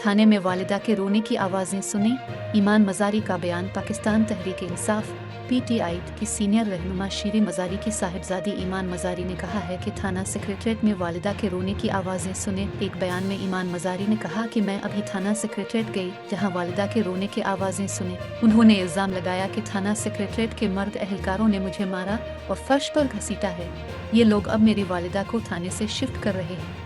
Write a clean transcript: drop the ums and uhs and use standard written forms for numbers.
थाने में वालिदा के रोने की आवाज़ें सुनी। ईमान मज़ारी का बयान। पाकिस्तान तहरीक इंसाफ पीटीआई की सीनियर रहनुमा शीरी मज़ारी की साहिबजादी ईमान मज़ारी ने कहा है कि थाना सेक्रेटरीट में वालिदा के रोने की आवाज़ें सुने। एक बयान में ईमान मज़ारी ने कहा कि मैं अभी थाना सेक्रेटरीट गई जहां वालिदा के रोने की आवाज़ें सुने। उन्होंने इल्ज़ाम लगाया कि थाना सेक्रेटरीट के मर्द एहलकारों ने मुझे मारा और फर्श पर घसीटा है। ये लोग अब मेरी वालिदा को थाने से शिफ्ट कर रहे हैं।